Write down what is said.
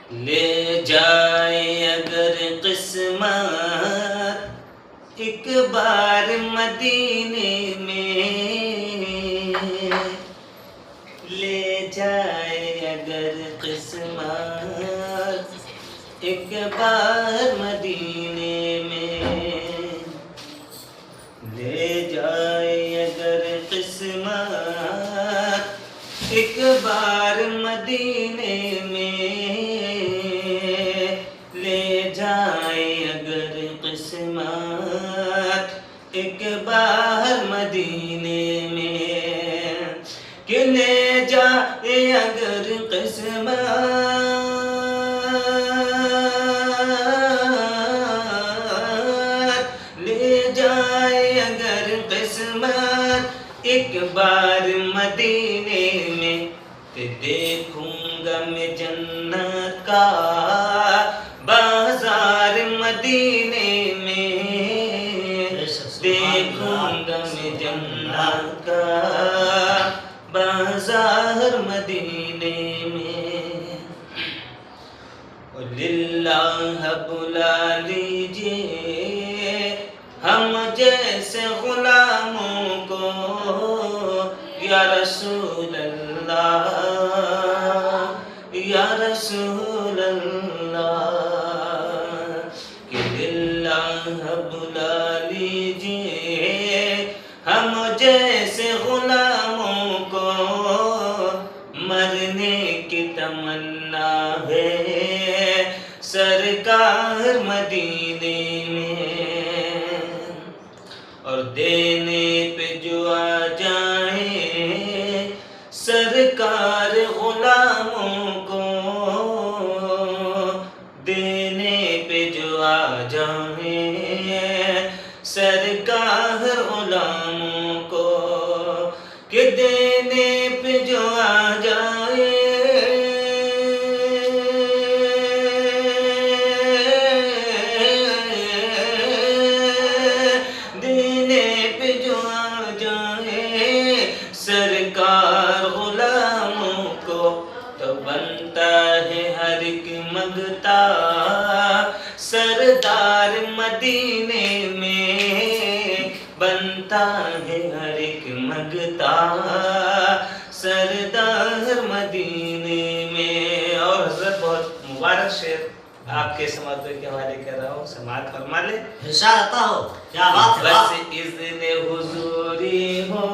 لے جائے اگر قسمت ایک بار مدینے میں، لے جائے اگر قسمت ایک بار مدینے میں، لے جائے اگر قسمت ایک بار مدینے میں، لے جائے اگر قسمت ایک بار مدینے میں، کہ لے جائے اگر قسمت، لے جائے اگر قسمت ایک بار مدینے میں، تو دیکھوں گا میں جنت کا بازار مدینے میں، دیکھوں گا میں جنت کا بازار مدینے میں۔ للہ بلا لیجیے ہم جیسے غلاموں کو، یا رسول اللہ یا رسول اللہ، کہ للہ بلا لیجیے ہم جیسے غلاموں کو، مرنے کی تمنا ہے سرکار مدینے میں، اور دینے پہ جو آ جائیں سرکار غلاموں کو، دینے پہ جو آ جائیں سرکار غلاموں کو، کہ دینے پہ جو آ جائیں سرکار غلاموں کو، تو بنتا ہے ہر ایک منگتا سردار مدینے میں، بنتا ہے ہر ایک منگتا سردار مدینے میں۔ اور حضرت بہت مبارک شعر آپ کے سماعت کے حوالے کر رہا ہوں، سماعت فرما لے۔ ارشاد آتا ہو، کیا بات ہے، بس اذن حضوری ہو